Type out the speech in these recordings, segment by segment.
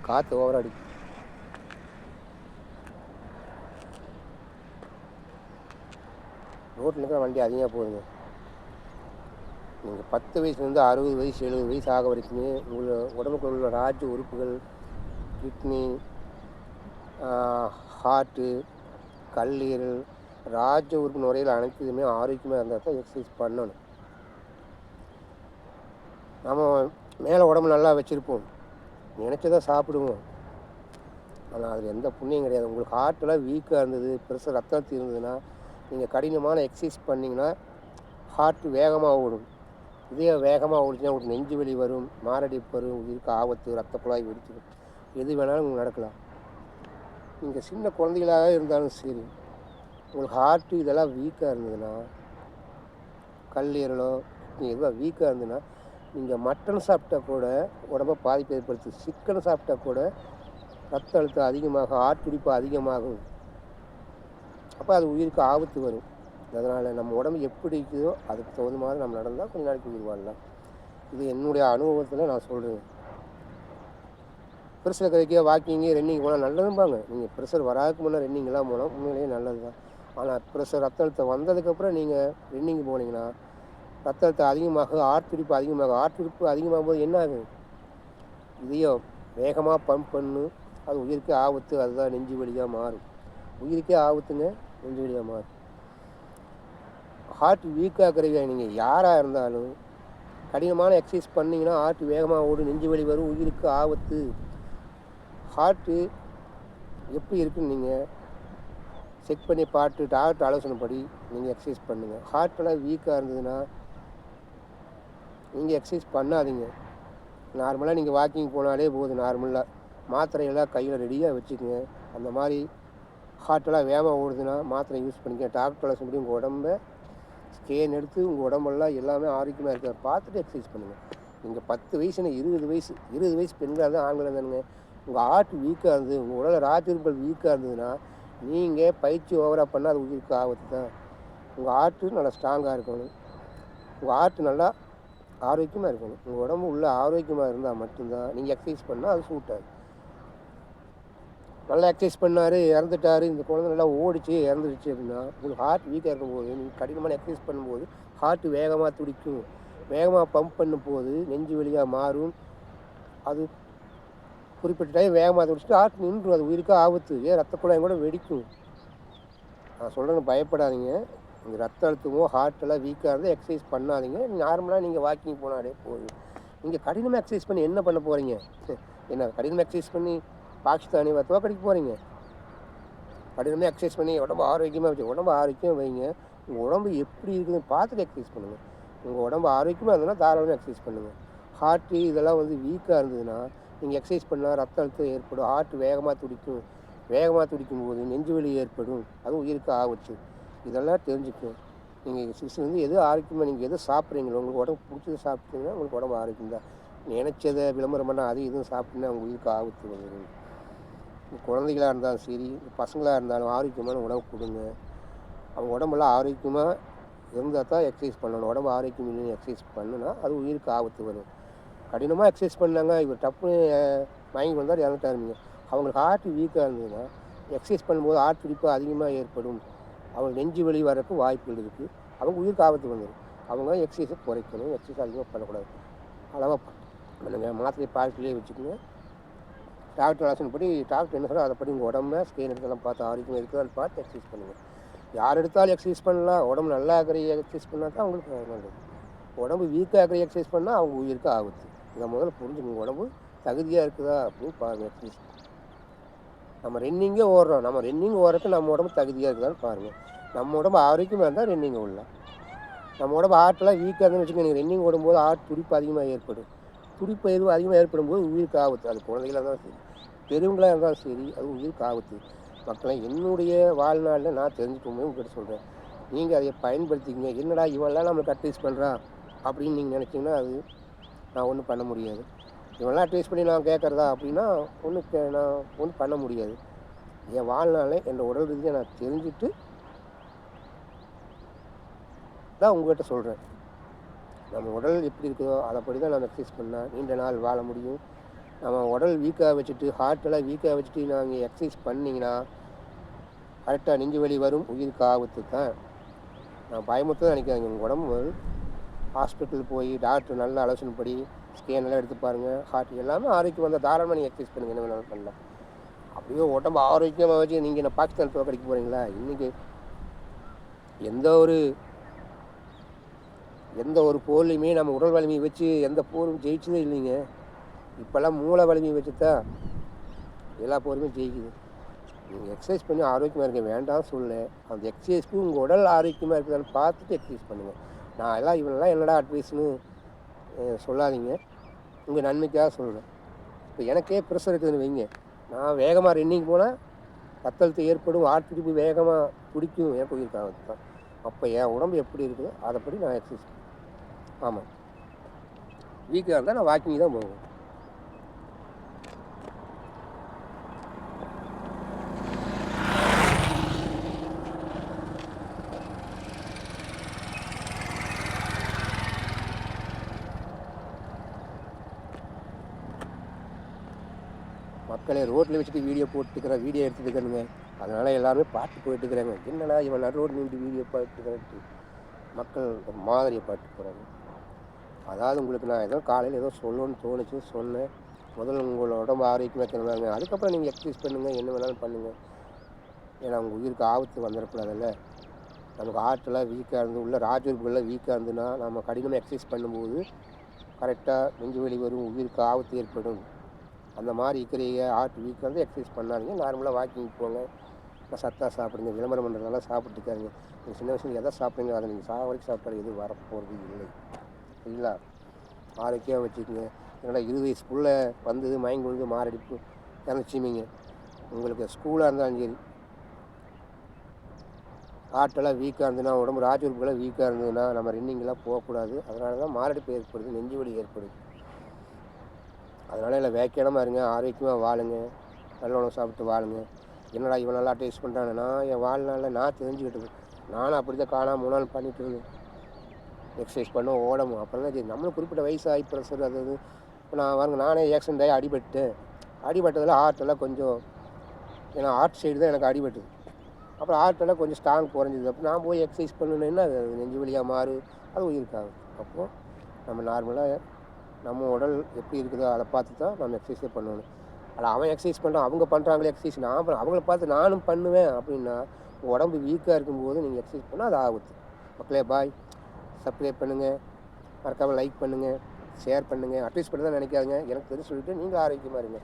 காற்று ஓவராக அடிக்கும். ரோட்டில் இருக்கிற வண்டி அதிகமாக போகுதுங்க. நீங்கள் 10 வயசுலேருந்து 60 வயசு 70 வயசு ஆக வரைக்குமே உடம்புக்குள்ள உள்ள ராஜ உறுப்புகள், கிட்னி, ஹார்ட்டு, கல்லீரல், ராஜ உறுப்பு நுரையில் அனைத்துமே ஆரோக்கியமாக இருந்தால் தான் எக்ஸசைஸ் பண்ணணும். நம்ம மேலே உடம்பு நல்லா வச்சுருப்போம், நினச்சதான் சாப்பிடுவோம், ஆனால் அதில் எந்த புண்ணியம் கிடையாது. உங்களுக்கு ஹார்ட்டெல்லாம் வீக்காக இருந்தது, ப்ரெஷர் ரத்த அழுத்தம் இருந்ததுன்னா நீங்கள் கடினமான எக்ஸசைஸ் பண்ணிங்கன்னா ஹார்ட்டு வேகமாக ஓடும். இதே வேகமாக ஓடிச்சுன்னா உங்களுக்கு நெஞ்சு வலி வரும், மாரடைப்பு வரும், உயிருக்கு ஆபத்து, ரத்த குழாய் வெடிச்சிடும், எது வேணாலும் உங்களுக்கு நடக்கலாம். நீங்கள் சின்ன குழந்தைகளாக இருந்தாலும் சரி, உங்களுக்கு ஹார்ட்டு இதெல்லாம் வீக்காக இருந்ததுன்னா, கல்லீரலோ எதுவும் வீக்காக இருந்ததுன்னா, நீங்கள் மட்டன் சாப்பிட்டா கூட உடம்பை பாதிப்பு ஏற்படுத்து, சிக்கன் சாப்பிட்டா கூட ரத்த அழுத்தம் அதிகமாக, ஹார்ட் துடிப்பு அதிகமாகும். அப்போ அது உயிருக்கு ஆபத்து வரும். அதனால் நம்ம உடம்பு எப்படி இருக்குதோ அதுக்கு தகுந்த மாதிரி நம்ம நடந்தால் கொஞ்ச நாளைக்கு உயிர் வாழலாம். இது என்னுடைய அனுபவத்தில் நான் சொல்கிறேன். ப்ரெஷர் கதைக்க வாக்கிங்கு ரன்னிங் போனால் நல்லதும்பாங்க. நீங்கள் ப்ரெஷர் வராதுக்கு முன்னே ரன்னிங்லாம் போனால் உண்மையிலேயே நல்லது தான். ஆனால் ப்ரெஷர் ரத்த அழுத்தம் வந்ததுக்கப்புறம் நீங்கள் ரன்னிங் போனீங்கன்னா ரத்த அழுத்தம் அதிகமாக, ஹார்ட் துடிப்பு அதிகமாகும். ஹார்ட் துடிப்பு அதிகமாகும் போது என்ன ஆகும்? இதையும் வேகமாக பம்ப் பண்ணு, அது உயிருக்கே ஆபத்து. அதுதான் நெஞ்சு வலியாக மாறும். உயிருக்கே ஆபத்துங்க, நெஞ்சு வலியாக மாறும். ஹார்ட் வீக்காக இருக்கிறவங்க நீங்கள் யாராக இருந்தாலும் கடினமான எக்ஸசைஸ் பண்ணிங்கன்னா ஹார்ட் வேகமாக ஓடும், நெஞ்சு வலி வரும், உயிருக்கு ஆபத்து. ஹார்ட்டு எப்படி இருக்குன்னு நீங்கள் செக் பண்ணி பார்த்து டாக்டர் ஆலோசனைப்படி நீங்கள் எக்ஸசைஸ் பண்ணுங்கள். ஹார்ட்டெல்லாம் வீக்காக இருந்ததுன்னா நீங்கள் எக்ஸசைஸ் பண்ணாதீங்க. நார்மலாக நீங்கள் வாக்கிங் போனாலே போதும். நார்மலாக மாத்திரையெல்லாம் கையில் ரெடியாக வச்சுக்கோங்க. அந்த மாதிரி ஹார்ட்டெல்லாம் வேகமாக ஓடுதுன்னா மாத்திரை யூஸ் பண்ணிக்க. டாக்டர் ஆலோசனைப்படி உங்கள் உடம்பை ஸ்கேன் எடுத்து உங்கள் உடம்பெல்லாம் எல்லாமே ஆரோக்கியமாக இருக்கிற பார்த்துட்டு எக்ஸசைஸ் பண்ணுங்கள். நீங்கள் 10 வயசுன்னு 20 வயசு பெண்களாக தான் ஆண்களாக இருந்தானுங்க, உங்கள் ஹார்ட் வீக்காக இருந்தது, உங்கள் உடல் ராஜுறுப்புகள் வீக்காக இருந்ததுன்னா நீங்கள் பயிற்சி ஓவராக பண்ணால் அது உயிருக்கு ஆபத்து தான். உங்கள் ஹார்ட்டு நல்லா ஸ்ட்ராங்காக இருக்கணும், உங்கள் ஹார்ட்டு நல்லா ஆரோக்கியமாக இருக்கணும். உங்கள் உடம்பு உள்ள ஆரோக்கியமாக இருந்தால் மட்டும்தான் நீங்கள் எக்ஸசைஸ் பண்ணால் அது சூட்டாது. நல்லா எக்ஸசைஸ் பண்ணார், இறந்துட்டார், இந்த குழந்தை நல்லா ஓடிச்சு இறந்துடுச்சு அப்படின்னா உங்களுக்கு ஹார்ட் வீக்காக இருக்கும்போது நீங்கள் கடினமான எக்ஸசைஸ் பண்ணும்போது ஹார்ட்டு வேகமாக துடிக்கும். வேகமாக பம்ப் பண்ணும்போது நெஞ்சு வலியாக மாறும். அது குறிப்பிட்ட டைம் வேகமாக துடிச்சிட்டு ஹார்ட் நின்றும், அது உயிருக்கு ஆபத்து. ரத்த குழாயும் கூட வெடிக்கும். நான் சொல்கிறேன்னு பயப்படாதீங்க. நீங்கள் ரத்த அழுத்தமோ ஹார்ட்டெல்லாம் வீக்காக இருந்தால் எக்ஸசைஸ் பண்ணாதீங்க. நார்மலாக நீங்கள் வாக்கிங் போனாலே போதும். நீங்கள் கடினமாக எக்ஸசைஸ் பண்ணி என்ன பண்ண போகிறீங்க? என்ன கடினமாக எக்ஸசைஸ் பண்ணி பாகிஸ்தானி வத்துவா கடிக்க போகிறீங்க? கடினமாக எக்ஸசைஸ் பண்ணி உடம்பு ஆரோக்கியமாக வச்சு உடம்பு ஆரோக்கியம் வைங்க. உங்கள் உடம்பு எப்படி இருக்குதுன்னு பார்த்துட்டு எக்ஸசைஸ் பண்ணுங்கள். உங்கள் உடம்பு ஆரோக்கியமாக இருந்ததுன்னா தாராளமாக எக்ஸசைஸ் பண்ணுங்கள். ஹார்ட்டு இதெல்லாம் வீக்காக இருந்ததுன்னா நீங்கள் எக்ஸசைஸ் பண்ணால் ரத்த அழுத்தம் ஏற்படும், ஹார்ட் வேகமாக துடிக்கும். வேகமாக துடிக்கும் போது நெஞ்சு வலி ஏற்படும், அதுவும் உயிருக்கு ஆபத்து. இதெல்லாம் தெரிஞ்சுக்கணும். நீங்கள் எக்ஸசைஸ் எது ஆரோக்கியமாக நீங்கள் எது சாப்பிட்றீங்களோ உங்களுக்கு உடம்பு பிடிச்சது சாப்பிட்டீங்கன்னா உங்களுக்கு உடம்பு ஆரோக்கியம் தான். நினச்சதை விளம்பரம் பண்ணால் அது இதுவும் சாப்பிட்டீங்கன்னா உங்கள் உயிருக்கு ஆபத்து வந்துடும். குழந்தைகளாக இருந்தாலும் சரி, பசங்களாக இருந்தாலும் ஆரோக்கியமான உணவு கொடுங்க. அவங்க உடம்பெல்லாம் ஆரோக்கியமாக இருந்தால் தான் எக்ஸசைஸ் பண்ணணும். உடம்பு ஆரோக்கியம் இல்லைன்னு எக்ஸசைஸ் பண்ணுனா அது உயிருக்கு ஆபத்து வரும். கடினமாக எக்ஸசைஸ் பண்ணாங்க, இவர் டப்புன்னு மயங்கி வந்தால் இறந்துட்டாருங்க. அவங்களுக்கு ஹார்ட் வீக்காக இருந்ததுன்னா எக்ஸசைஸ் பண்ணும்போது ஹார்ட் துடிப்பு அதிகமாக ஏற்படும். அவங்க நெஞ்சு வலி வரக்கு வாய்ப்புகள் இருக்குது. அவங்க உயிருக்கு ஆபத்து வந்துடும். அவங்க எக்ஸசைஸை குறைக்கணும், எக்ஸசைஸ் அதிகமாக பண்ணக்கூடாது. அளவாக பண்ணுங்கள். மாத்திரை பாக்கெட்லேயே வச்சுக்கோங்க. டாக்டர் ஆலோசனைப்படி டாக்டர் என்ன சொல்கிறார் அதைப்படி உங்கள் உடம்பை ஸ்கேன் எடுக்கலாம் பார்த்து ஆரோக்கியமாக இருக்குதான்னு பார்த்து எக்ஸசைஸ் பண்ணுங்கள். யார் எடுத்தாலும் எக்ஸசைஸ் பண்ணலாம். உடம்பு நல்லா இருக்கிற எக்ஸசைஸ் பண்ணால் தான் அவங்களுக்கு நல்லது. உடம்பு வீக்காக இருக்கிற எக்ஸசைஸ் பண்ணால் அவங்க உயிருக்கு ஆபத்து. இதை முதல்ல புரிஞ்சுக்கணும். உடம்பு தகுதியாக இருக்குதா அப்படின்னு பாருங்கள். எக்ஸசைஸ் நம்ம ரன்னிங்கே ஓடுறோம், நம்ம ரன்னிங் ஓடுறதுக்கு நம்ம உடம்பு தகுதியாக இருக்குதான்னு பாருங்கள். நம்ம உடம்பு ஆரோக்கியமாக இருந்தால் ரன்னிங் ஓடலாம். நம்ம உடம்பு ஹார்ட்டெல்லாம் வீக்காக இருந்துன்னு வச்சுக்கோங்க, நீங்கள் ரன்னிங் ஓடும்போது ஹார்ட் துடிப்பு அதிகமாக ஏற்படும். துடிப்பு எதுவும் அதிகமாக ஏற்படும் போது உயிருக்கு ஆபத்து. அது குழந்தைகளாக இருந்தாலும் சரி, பெரியவங்களாக இருந்தாலும் சரி, அது உயிருக்கு ஆபத்து. மக்களை என்னுடைய வாழ்நாளில் நான் தெரிஞ்சுக்கோமே உங்கள்கிட்ட சொல்கிறேன். நீங்கள் அதை பயன்படுத்திக்கங்க. என்னடா இவெல்லாம் நம்மளுக்கு அட்வைஸ் பண்ணுறா அப்படின்னு நீங்கள் நினச்சிங்கன்னா அது நான் ஒன்றும் பண்ண முடியாது. இவெல்லாம் அட்வைஸ் பண்ணி நான் கேட்குறதா அப்படின்னா நான் ஒன்றும் பண்ண முடியாது. என் வாழ்நாளில் என் உடல் ரீதியாக நான் தெரிஞ்சுட்டு தான் உங்கள்கிட்ட சொல்கிறேன். நம்ம உடல் எப்படி இருக்குதோ அதைப்படி தான் நம்ம எக்ஸசைஸ் பண்ணால் நீண்ட நாள் வாழ முடியும். நம்ம உடல் வீக்காக வச்சுட்டு ஹார்ட்டெல்லாம் வீக்காக வச்சுட்டு நாங்கள் எக்ஸசைஸ் பண்ணிங்கன்னா கரெக்டாக நெஞ்சு வலி வரும், உயிருக்கு ஆபத்து தான். நான் பயமுறுத்த நினைக்காதீங்க. உங்கள் உடம்பு ஹாஸ்பிட்டல் போய் டாக்டர் நல்ல ஆலோசனைப்படி ஸ்கேன் எல்லாம் எடுத்து பாருங்கள். ஹார்ட் எல்லாமே ஆரோக்கியம் வந்தால் தாராளமாக நீங்கள் எக்ஸசைஸ் பண்ணுங்கள், என்ன வேணாலும் பண்ணலாம். அப்படியே உடம்பு ஆரோக்கியமாக வச்சு நீங்கள் என்ன பாகிஸ்தான் தோக்கடிக்க போகிறீங்களா? இன்றைக்கி எந்த ஒரு போர்லையுமே நம்ம உடல் வலிமையை வச்சு எந்த போரும் ஜெயிச்சதே இல்லைங்க. இப்போல்லாம் மூளை வலிமையை வச்சு தான் எல்லா போருமே ஜெயிக்குது. நீங்கள் எக்ஸசைஸ் பண்ணி ஆரோக்கியமாக இருக்க வேண்டாம் சொல்ல. அந்த எக்ஸசைஸ்க்கு உங்கள் உடல் ஆரோக்கியமாக இருக்குதான்னு பார்த்துட்டு எக்ஸசைஸ் பண்ணுங்கள். நான் இவனெல்லாம் என்னடா அட்வைஸ்னு சொல்லாதீங்க. உங்கள் நன்மைக்காக சொல்கிறேன். இப்போ எனக்கே ப்ரெஷர் இருக்குதுன்னு வைங்க, நான் வேகமாக ரன்னிங் போனால் ரத்தழுத்தம் ஏற்படும், ஹார்ட் துடிப்பு வேகமாக துடிக்கும், எனக்கு உயிருக்கு தான். அப்போ என் உடம்பு எப்படி இருக்குதோ அதைப்படி நான் எக்ஸசைஸ். ஆமாம், வீக்காக இருந்தால் நான் வாக்கிங் தான் போவேன். மக்களை ரோட்டில் வச்சுட்டு வீடியோ போட்டுக்கிறேன், வீடியோ எடுத்துட்டுக்கிறேங்க. அதனால் எல்லாருமே பார்த்து போயிட்டுருக்குறாங்க. என்னடா இவன் ரோடு நின்று வீடியோ பார்த்துக்கிறேன்ட்டு மக்கள் மாதிரியை பார்த்து போகிறாங்க. அதாவது உங்களுக்கு நான் ஏதோ காலையில் ஏதோ சொல்லணும்னு தோணுச்சு சொன்னேன். முதல்ல உங்களோட உடம்பு ஆரோக்கியமாக தருவாங்க, அதுக்கப்புறம் நீங்கள் எக்ஸசைஸ் பண்ணுங்கள், என்ன வேணாலும் பண்ணுங்கள். ஏன்னா உங்கள் உயிருக்கு ஆபத்து வந்துடக்கூடாதுல்ல. நமக்கு ஹார்ட்டெல்லாம் வீக்காக இருந்து உள்ள ராஜுறுப்புகள்லாம் வீக்காக இருந்துன்னா நம்ம கடினமாக எக்ஸசைஸ் பண்ணும்போது கரெக்டாக நெஞ்சு வலி வரும், உயிருக்கு ஆபத்து ஏற்படும். அந்த மாதிரி இருக்கிறீங்க ஹார்ட் வீக்காக இருந்து எக்ஸசைஸ் பண்ணாதீங்க. நார்மலாக வாக்கிங் போங்க, சத்தாக சாப்பிடுங்க. விளம்பரம் பண்ணுறதுனால சாப்பிட்டுக்காருங்க. நீங்கள் சின்ன வயசுல எதை சாப்பிடுங்க அதை நீங்கள் வரைக்கும் சாப்பிட்டாலும் எதுவும் வரப்போகிறது இல்லை. சரிங்களா? ஆரோக்கியம் வச்சுக்கோங்க. என்னடா 20 வயசுக்குள்ளே வந்தது மயங்கி விழுந்து மாரடிப்பு இறந்துச்சிமிங்க. உங்களுக்கு ஸ்கூலாக இருந்தாலும் சரி, ஹார்ட்டெல்லாம் வீக்காக இருந்ததுன்னா, உடம்பு ராஜுறுப்புகளாக வீக்காக இருந்ததுன்னா நம்ம ரன்னிங்கெல்லாம் போகக்கூடாது. அதனால தான் மாரடைப்பு ஏற்படுது, நெஞ்சு வலி ஏற்படுது. அதனால் இல்லை வேக்கையிடமாக இருங்க, ஆரோக்கியமாக வாழுங்க, நல்ல உணவு சாப்பிட்டு வாழுங்க. என்னடா இவன் நல்லா டேஸ்ட் பண்ணுறாங்க. நான் என் வாழ்நாளில் நான் தெரிஞ்சுக்கிட்டது. நானும் அப்படி தான் காணாமல் 3 நாள் பண்ணிட்டு இருந்தேன். எக்ஸசைஸ் பண்ணோம், ஓடணும். அப்புறம் தான் சரி நம்மளும் குறிப்பிட்ட வயசு ஆகி ப்ரெஷர் அது இப்போ நானே ஆக்சிடென்ட் ஆகி அடிபட்டதில் ஹார்ட்டெல்லாம் கொஞ்சம், ஏன்னா ஹார்ட் சைடு தான் எனக்கு அடிபட்டுது. அப்புறம் ஹார்ட்டெல்லாம் கொஞ்சம் ஸ்ட்ராங் குறைஞ்சிது. அப்போ நான் போய் எக்ஸசைஸ் பண்ணணுன்னா அது நெஞ்சு வலியாக மாறும், அது உயிருக்காகும். அப்போது நம்ம நார்மலாக நம்ம உடல் எப்படி இருக்குதோ அதை பார்த்து தான் நம்ம எக்ஸசைஸே பண்ணணும். அதில் அவன் எக்ஸசைஸ் பண்ணுறான், அவங்க பண்ணுறாங்களே எக்ஸசைஸ், அவங்கள பார்த்து நானும் பண்ணுவேன் அப்படின்னா உடம்பு வீக்காக இருக்கும்போது நீங்கள் எக்ஸசைஸ் பண்ணால் அது ஆகுது. மக்களே பாய், சப்ஸ்கிரைப் பண்ணுங்கள், மறக்காமல் லைக் பண்ணுங்கள், ஷேர் பண்ணுங்கள். அட்வைஸ் பண்ண தான் நினைக்காதுங்க, எனக்கு தெரிஞ்சு சொல்லிவிட்டு நீங்கள் ஆரோக்கியமாக இருங்க.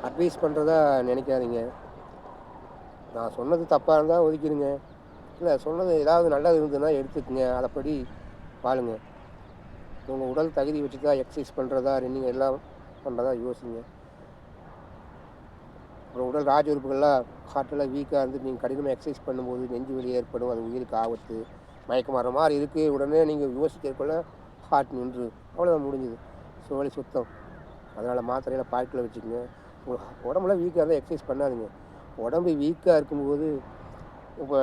அட்வைஸ் பண்ணுறதா நினைக்காதீங்க. நான் சொன்னது தப்பாக இருந்தால் ஒதுக்கிடுங்க, இல்லை சொன்னது ஏதாவது நல்லது இருந்ததுன்னா எடுத்துக்கங்க, அதைப்படி வாழுங்க. உங்கள் உடல் தகுதி வச்சு தான் எக்ஸசைஸ் பண்ணுறதா ரன்னிங் எல்லாம் பண்ணுறதா யோசிங்க. அப்புறம் உடல் ராஜ உறுப்புகள்லாம் ஹார்ட்டெல்லாம் வீக்காக இருந்து நீங்கள் கடினமாக எக்ஸசைஸ் பண்ணும்போது நெஞ்சு வலி ஏற்படும், அது உயிருக்கு ஆபத்து. மயக்கம் வர மாதிரி இருக்குது, உடனே நீங்கள் யோசிக்கிறக்குள்ள ஹார்ட் நின்று அவ்வளோதான் முடிஞ்சுது, சோழி சுத்தம். அதனால் மாத்திரையில் பாக்கெட்டில் வச்சுக்கோங்க. உடம்புலாம் வீக்காக இருந்தால் எக்ஸசைஸ் பண்ணாதுங்க. உடம்பு வீக்காக இருக்கும்போது இப்போ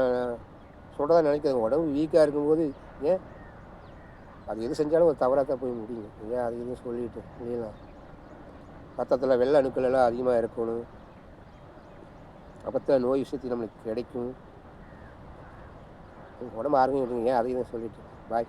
சொல்கிறதா நினைக்காது. உடம்பு வீக்காக இருக்கும்போது ஏன் அது எது செஞ்சாலும் ஒரு தவறாக தான் போய் முடியும். ஏன் அது எதுவும் சொல்லிட்டு இல்லைங்களா? ரத்தத்தில் வெள்ளை அணுக்கள் எல்லாம் அதிகமாக இருக்கணும், அப்போ தான் நோய் விஷயத்துக்கு நம்மளுக்கு கிடைக்கும். உடம்பு ஆரோக்கியம் இருக்குங்க, ஏன் அதையும் சொல்லிட்டு பாய்.